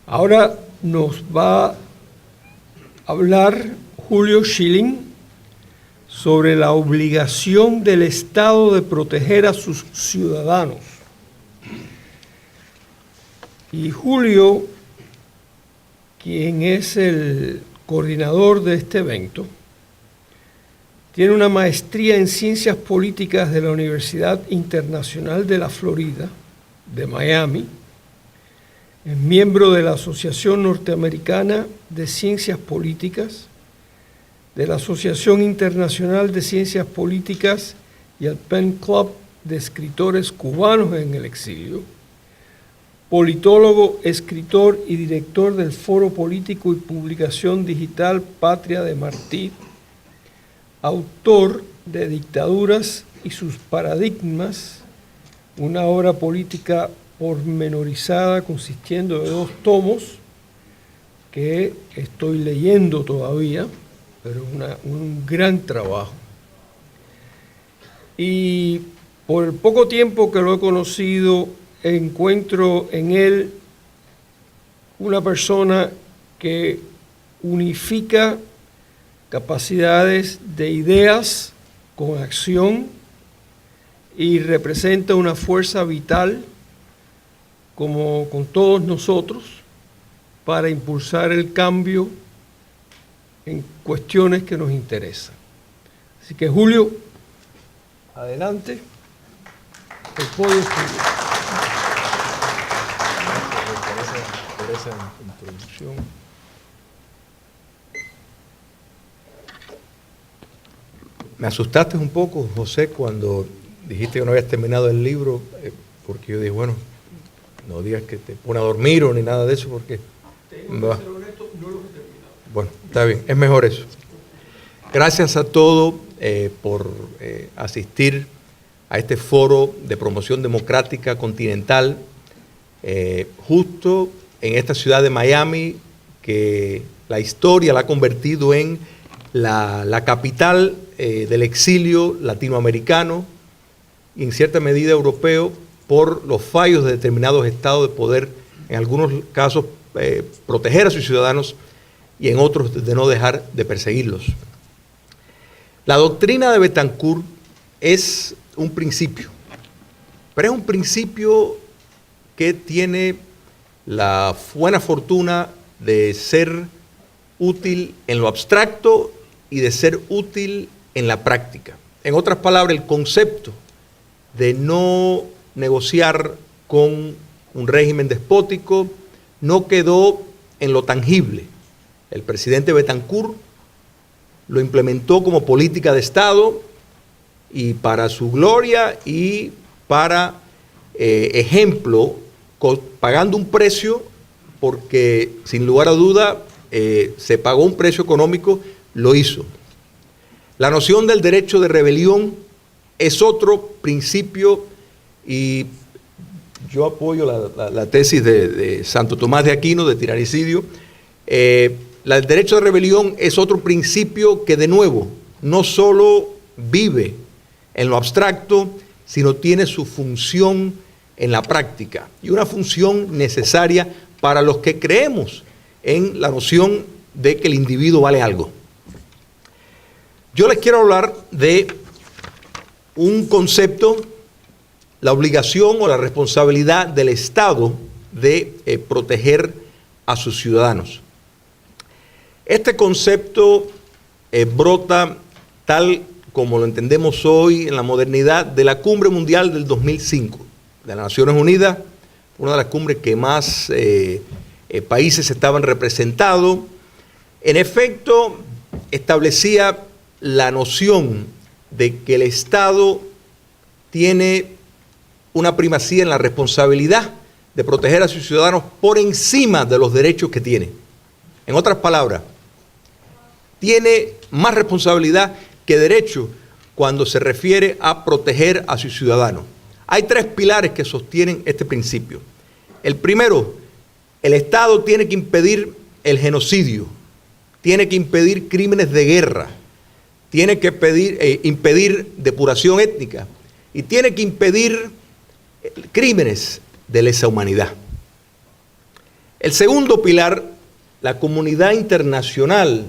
Ahora nos va a hablar Julio Schilling sobre la obligación del Estado de proteger a sus ciudadanos. Y Julio, quien es el coordinador de este evento, tiene una maestría en Ciencias Políticas de la Universidad Internacional de la Florida, de Miami. Es miembro de la Asociación Norteamericana de Ciencias Políticas, de la Asociación Internacional de Ciencias Políticas y el Pen Club de Escritores Cubanos en el Exilio, politólogo, escritor y director del Foro Político y Publicación Digital Patria de Martí, autor de Dictaduras y sus Paradigmas, una obra política pormenorizada consistiendo de 2 tomos que estoy leyendo todavía, pero un gran trabajo. Y por el poco tiempo que lo he conocido, encuentro en él una persona que unifica capacidades de ideas con acción y representa una fuerza vital, como con todos nosotros, para impulsar el cambio en cuestiones que nos interesan. Así que, Julio, adelante. El podio es tuyo. Por esa introducción. Me asustaste un poco, José, cuando dijiste que no habías terminado el libro, porque yo dije, bueno, no digas que te pone a dormir o ni nada de eso, porque... Tengo que ser honesto, no lo he terminado. Bueno, está bien, es mejor eso. Gracias a todos por asistir a este foro de promoción democrática continental, justo en esta ciudad de Miami, que la historia la ha convertido en la capital del exilio latinoamericano y en cierta medida europeo, por los fallos de determinados estados de poder, en algunos casos proteger a sus ciudadanos y en otros de no dejar de perseguirlos. La doctrina de Betancourt es un principio, pero es un principio que tiene la buena fortuna de ser útil en lo abstracto y de ser útil en la práctica. En otras palabras, el concepto de no negociar con un régimen despótico no quedó en lo tangible. El presidente Betancourt lo implementó como política de Estado y para su gloria y para ejemplo, pagando un precio, porque sin lugar a duda se pagó un precio económico, lo hizo. La noción del derecho de rebelión es otro principio y yo apoyo la tesis de Santo Tomás de Aquino, de tiranicidio. El derecho de rebelión es otro principio que, de nuevo, no solo vive en lo abstracto, sino tiene su función en la práctica, y una función necesaria para los que creemos en la noción de que el individuo vale algo. Yo les quiero hablar de un concepto, la obligación o la responsabilidad del Estado de proteger a sus ciudadanos. Este concepto brota, tal como lo entendemos hoy en la modernidad, de la Cumbre Mundial del 2005, de las Naciones Unidas, una de las cumbres que más países estaban representados. En efecto, establecía la noción de que el Estado tiene una primacía en la responsabilidad de proteger a sus ciudadanos por encima de los derechos que tiene. En otras palabras, tiene más responsabilidad que derecho cuando se refiere a proteger a sus ciudadanos. Hay 3 pilares que sostienen este principio. El primero, el Estado tiene que impedir el genocidio, tiene que impedir crímenes de guerra, tiene que impedir depuración étnica y tiene que impedir crímenes de lesa humanidad. El segundo pilar, la comunidad internacional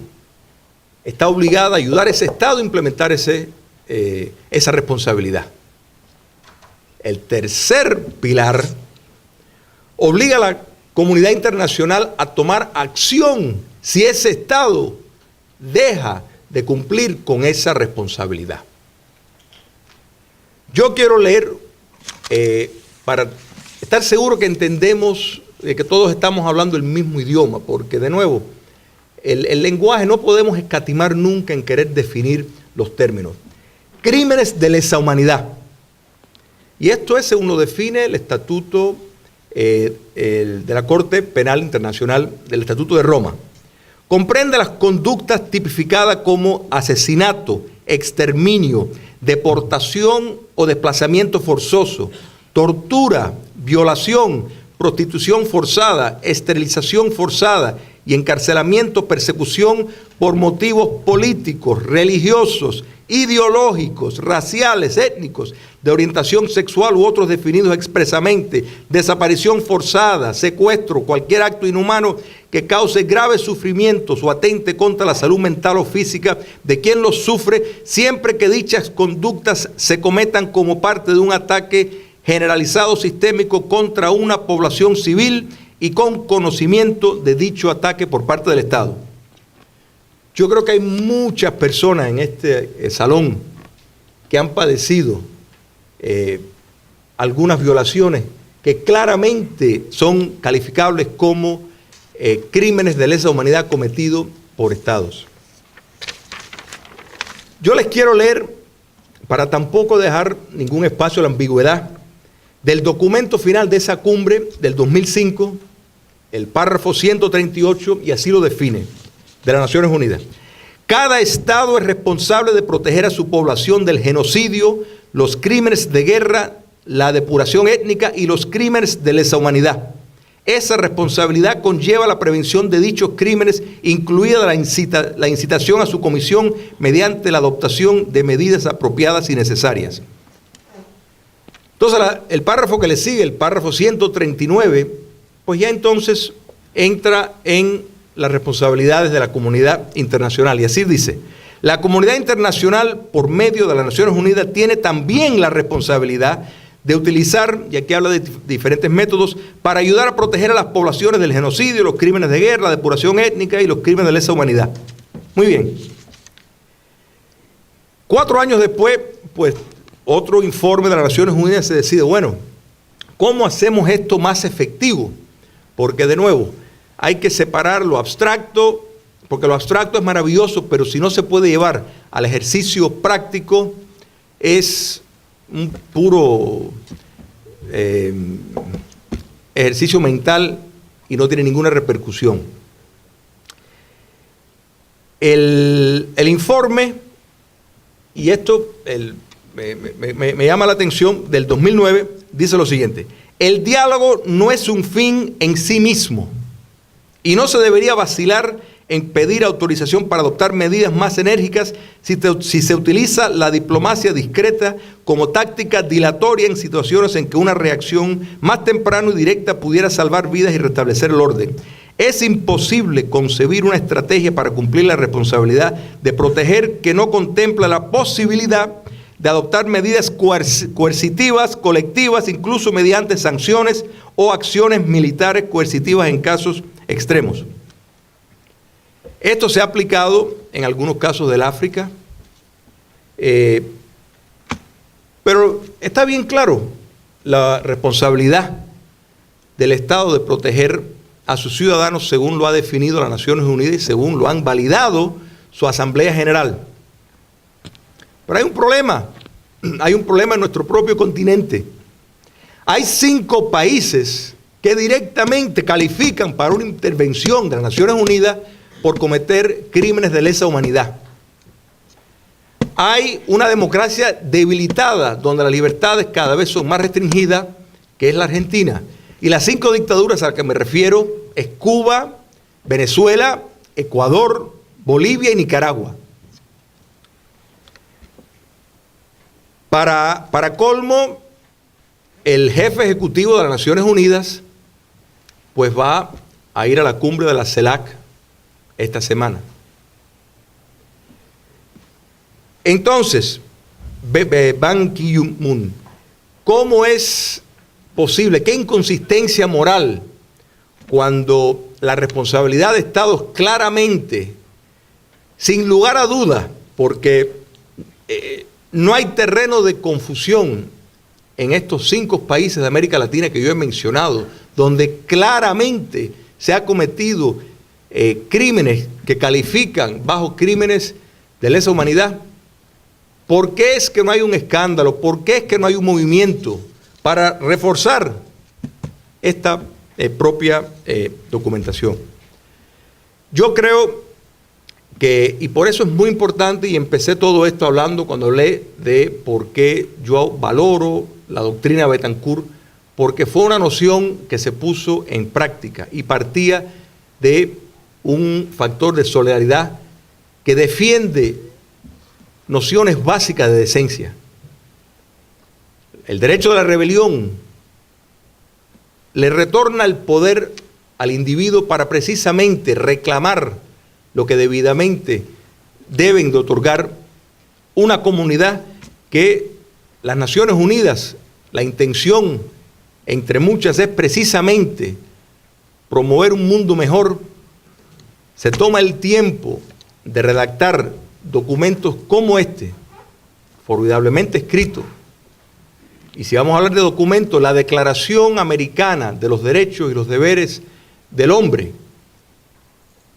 está obligada a ayudar a ese Estado a implementar esa responsabilidad. El tercer pilar obliga a la comunidad internacional a tomar acción si ese Estado deja de cumplir con esa responsabilidad. Yo quiero leer, para estar seguro que entendemos, que todos estamos hablando el mismo idioma, porque de nuevo, el lenguaje no podemos escatimar nunca en querer definir los términos. Crímenes de lesa humanidad. Y esto es, según lo define el Estatuto de la Corte Penal Internacional, del Estatuto de Roma. Comprende las conductas tipificadas como asesinato, exterminio, deportación o desplazamiento forzoso, tortura, violación, prostitución forzada, esterilización forzada y encarcelamiento, persecución por motivos políticos, religiosos, ideológicos, raciales, étnicos, de orientación sexual u otros definidos expresamente, desaparición forzada, secuestro, cualquier acto inhumano que cause graves sufrimientos o atente contra la salud mental o física de quien los sufre, siempre que dichas conductas se cometan como parte de un ataque generalizado sistémico contra una población civil y con conocimiento de dicho ataque por parte del Estado. Yo creo que hay muchas personas en este salón que han padecido algunas violaciones que claramente son calificables como crímenes de lesa humanidad cometidos por Estados. Yo les quiero leer, para tampoco dejar ningún espacio a la ambigüedad, del documento final de esa cumbre del 2005, el párrafo 138, y así lo define, de las Naciones Unidas. Cada Estado es responsable de proteger a su población del genocidio, los crímenes de guerra, la depuración étnica y los crímenes de lesa humanidad. Esa responsabilidad conlleva la prevención de dichos crímenes, incluida la incitación a su comisión mediante la adoptación de medidas apropiadas y necesarias. Entonces, el párrafo que le sigue, el párrafo 139, pues ya entonces entra en las responsabilidades de la comunidad internacional. Y así dice: la comunidad internacional, por medio de las Naciones Unidas, tiene también la responsabilidad de utilizar, y aquí habla de diferentes métodos, para ayudar a proteger a las poblaciones del genocidio, los crímenes de guerra, la depuración étnica y los crímenes de lesa humanidad. Muy bien. 4 años después, pues, otro informe de las Naciones Unidas se decide, bueno, ¿cómo hacemos esto más efectivo? Porque, de nuevo, hay que separar lo abstracto, porque lo abstracto es maravilloso, pero si no se puede llevar al ejercicio práctico, es un puro ejercicio mental y no tiene ninguna repercusión. El informe, y esto me llama la atención, del 2009, dice lo siguiente: el diálogo no es un fin en sí mismo y no se debería vacilar en pedir autorización para adoptar medidas más enérgicas si se utiliza la diplomacia discreta como táctica dilatoria en situaciones en que una reacción más temprana y directa pudiera salvar vidas y restablecer el orden. Es imposible concebir una estrategia para cumplir la responsabilidad de proteger que no contempla la posibilidad de adoptar medidas coercitivas, colectivas, incluso mediante sanciones o acciones militares coercitivas en casos extremos. Esto se ha aplicado en algunos casos del África, pero está bien claro la responsabilidad del Estado de proteger a sus ciudadanos según lo ha definido las Naciones Unidas y según lo han validado su Asamblea General. Pero hay un problema en nuestro propio continente. Hay 5 países que directamente califican para una intervención de las Naciones Unidas por cometer crímenes de lesa humanidad. Hay una democracia debilitada donde las libertades cada vez son más restringidas, que es la Argentina. Y las 5 dictaduras a las que me refiero es Cuba, Venezuela, Ecuador, Bolivia y Nicaragua. Para colmo, el jefe ejecutivo de las Naciones Unidas pues va a ir a la cumbre de la CELAC esta semana. Entonces, Ban Ki-moon, ¿cómo es posible? ¿Qué inconsistencia moral cuando la responsabilidad de Estados claramente, sin lugar a duda, porque no hay terreno de confusión en estos 5 países de América Latina que yo he mencionado, donde claramente se ha cometido crímenes que califican bajo crímenes de lesa humanidad? ¿Por qué es que no hay un escándalo? ¿Por qué es que no hay un movimiento para reforzar esta propia documentación? Yo creo que, y por eso es muy importante, y empecé todo esto hablando cuando hablé de por qué yo valoro la doctrina Betancourt, porque fue una noción que se puso en práctica y partía de un factor de solidaridad que defiende nociones básicas de decencia. El derecho de la rebelión le retorna el poder al individuo para precisamente reclamar lo que debidamente deben de otorgar una comunidad que las Naciones Unidas, la intención entre muchas es precisamente promover un mundo mejor. Se toma el tiempo de redactar documentos como este, formidablemente escrito. Y si vamos a hablar de documentos, la Declaración Americana de los Derechos y los Deberes del Hombre,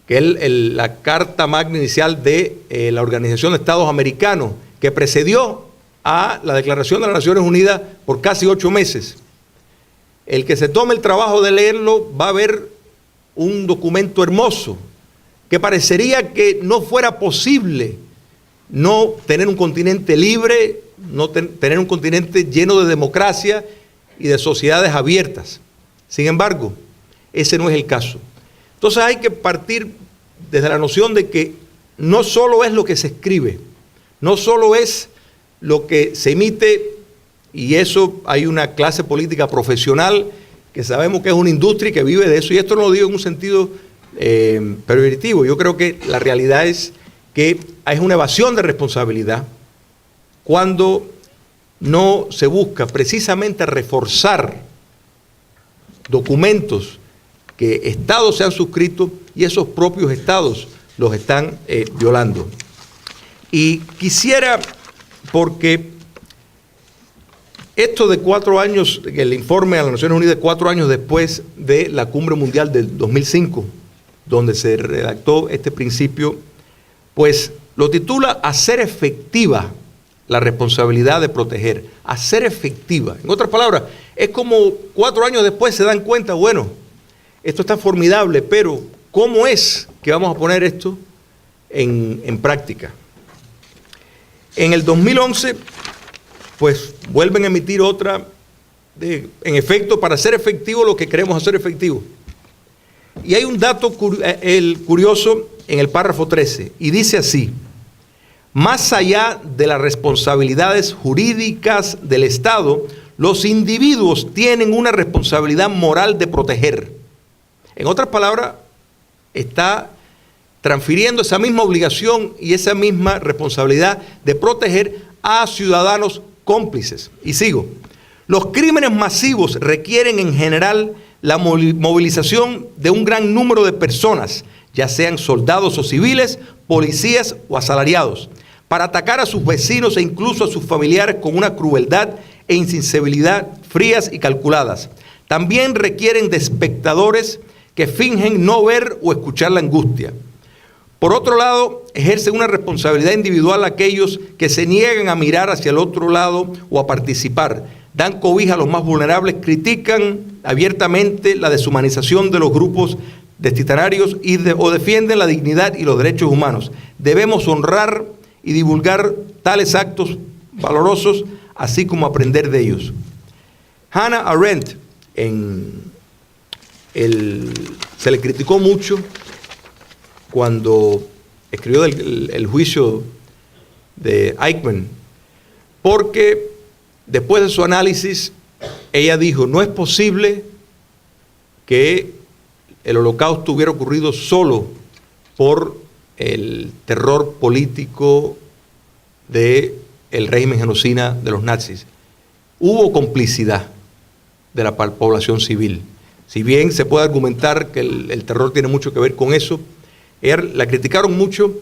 que es la carta magna inicial de la Organización de Estados Americanos, que precedió a la Declaración de las Naciones Unidas por casi 8 meses. El que se tome el trabajo de leerlo va a ver un documento hermoso, que parecería que no fuera posible no tener un continente libre, no tener un continente lleno de democracia y de sociedades abiertas. Sin embargo, ese no es el caso. Entonces hay que partir desde la noción de que no solo es lo que se escribe, no solo es lo que se emite, y eso hay una clase política profesional que sabemos que es una industria que vive de eso, y esto no lo digo en un sentido pervertido. Yo creo que la realidad es que es una evasión de responsabilidad cuando no se busca precisamente reforzar documentos que estados se han suscrito y esos propios estados los están violando. Y quisiera, porque esto de 4 años, el informe a las Naciones Unidas 4 años después de la Cumbre Mundial del 2005, donde se redactó este principio, pues lo titula Hacer efectiva la responsabilidad de proteger. Hacer efectiva. En otras palabras, es como 4 años después se dan cuenta, bueno, esto está formidable, pero ¿cómo es que vamos a poner esto en práctica? En el 2011, pues vuelven a emitir otra, en efecto, para hacer efectivo lo que queremos hacer efectivo. Y hay un dato curioso en el párrafo 13, y dice así: más allá de las responsabilidades jurídicas del Estado, los individuos tienen una responsabilidad moral de proteger. En otras palabras, está transfiriendo esa misma obligación y esa misma responsabilidad de proteger a ciudadanos cómplices. Y sigo. Los crímenes masivos requieren en general la movilización de un gran número de personas, ya sean soldados o civiles, policías o asalariados, para atacar a sus vecinos e incluso a sus familiares con una crueldad e insensibilidad frías y calculadas. También requieren de espectadores que fingen no ver o escuchar la angustia. Por otro lado, ejercen una responsabilidad individual aquellos que se niegan a mirar hacia el otro lado o a participar, dan cobija a los más vulnerables, critican abiertamente la deshumanización de los grupos destitucionarios o defienden la dignidad y los derechos humanos. Debemos honrar y divulgar tales actos valorosos, así como aprender de ellos. Hannah Arendt, se le criticó mucho cuando escribió el juicio de Eichmann, porque después de su análisis, ella dijo, no es posible que el Holocausto hubiera ocurrido solo por el terror político del régimen genocida de los nazis. Hubo complicidad de la población civil. Si bien se puede argumentar que el terror tiene mucho que ver con eso, la criticaron mucho,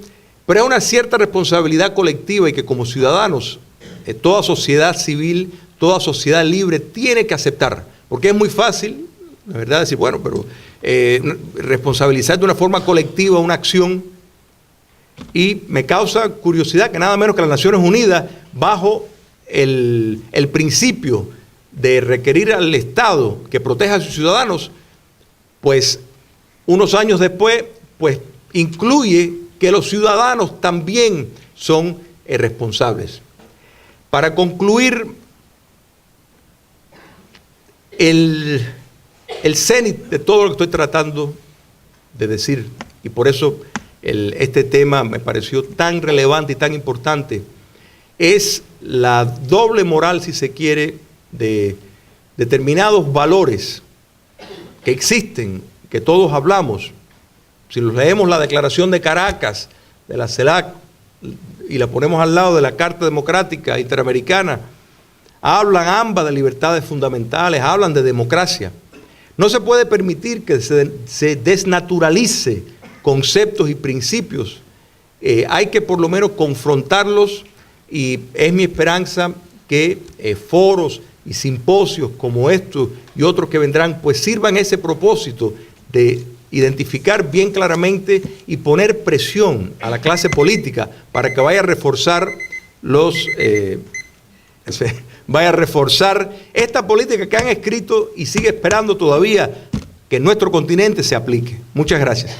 pero hay una cierta responsabilidad colectiva y que como ciudadanos, toda sociedad civil, toda sociedad libre tiene que aceptar, porque es muy fácil, la verdad, decir, bueno, pero responsabilizar de una forma colectiva una acción, y me causa curiosidad que nada menos que las Naciones Unidas, bajo el principio de requerir al Estado que proteja a sus ciudadanos, pues unos años después, pues incluye que los ciudadanos también son responsables. Para concluir, el cénit de todo lo que estoy tratando de decir, y por eso este tema me pareció tan relevante y tan importante, es la doble moral, si se quiere, de determinados valores que existen, que todos hablamos. Si los leemos la Declaración de Caracas, de la CELAC, y la ponemos al lado de la Carta Democrática Interamericana, hablan ambas de libertades fundamentales, hablan de democracia. No se puede permitir que se desnaturalice conceptos y principios. Hay que por lo menos confrontarlos, y es mi esperanza que foros y simposios como estos y otros que vendrán, pues sirvan ese propósito de identificar bien claramente y poner presión a la clase política para que vaya a reforzar esta política que han escrito y sigue esperando todavía que en nuestro continente se aplique. Muchas gracias.